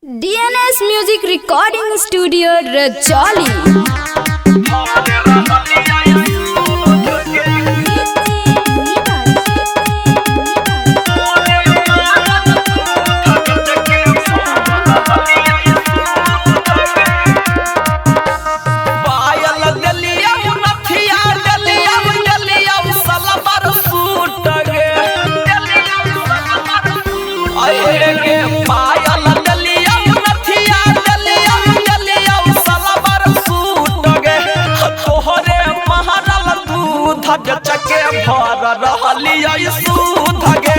DNS Music Recording Studio Rajoli। चके भर रहलिया सूध गे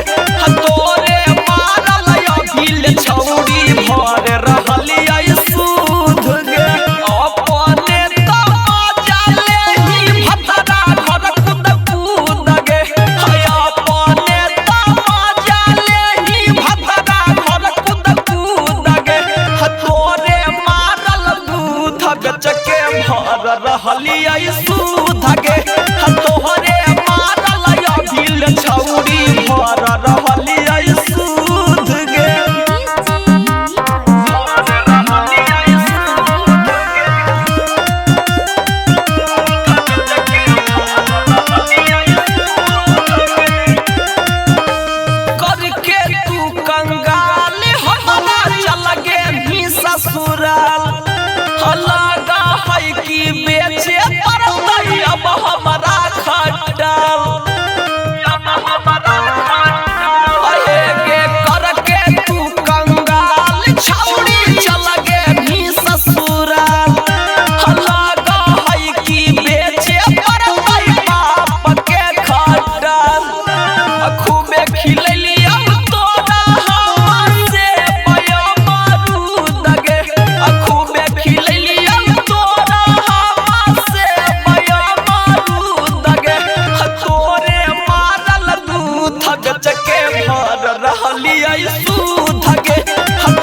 तोरे मारल अभिल छौरी भर रहलिया सूध गे अपने तो जाले ही भतरा घर कूद कूद गे अपने तो जाले ही भतरा घर कूद कूद गे तोरे मारल दूध चके भर रहलिया सूध गे तोहरे मारल अभिल छौरी भर रहलिया सूध गे करके तू कंगाल हमरा चल गे भी ससुराल लगा है कि बेचे पड़तै अब हमरा खटल करके तू कंगाल छौरी चल गे भी ससुराल लगा है कि बेचे पड़तै बाप के खटल खूबे खिलैलिया तोरा हमसे पयो मारूद गे खूबे खिलैलिया तोरा हमसे पयो मारूद गे तोरे मारल दूध चके भर रहलिया सूध गे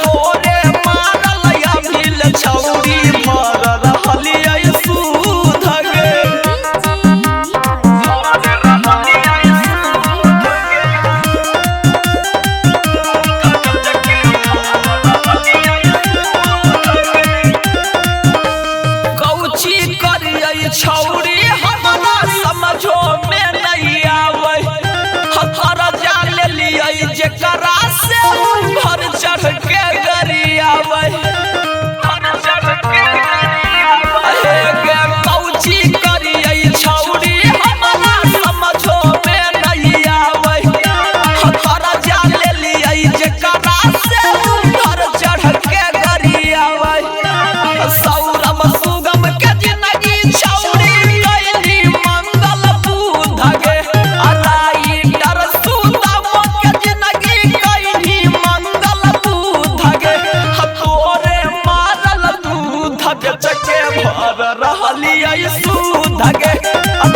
तोरे मारल अभिल छौरी भर रहलिया सूध गे कौची करियै छौरी हमरा समझो में नहीं आवे हथर जा लेलियै जेकरा से घर चढ़ के गरियावे कौची करियै छौरी हमरा समझो में नहीं आवे हथर जा लेलियै जेकरा से घर चढ़ के गरियावे सौरभ सुगम के जिंदगी छौरी कैली मंगल बुध गे राइटर सुगम के जिंदगी कैली मंगल बुध गे तोरे मारल दूध चके भर रहलिया सूध गे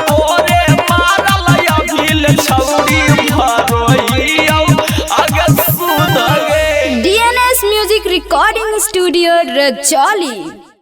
तोरे मारल अभिल छौरी भरोइया अगे सूध गे। DNS Music Recording Studio Rajoli।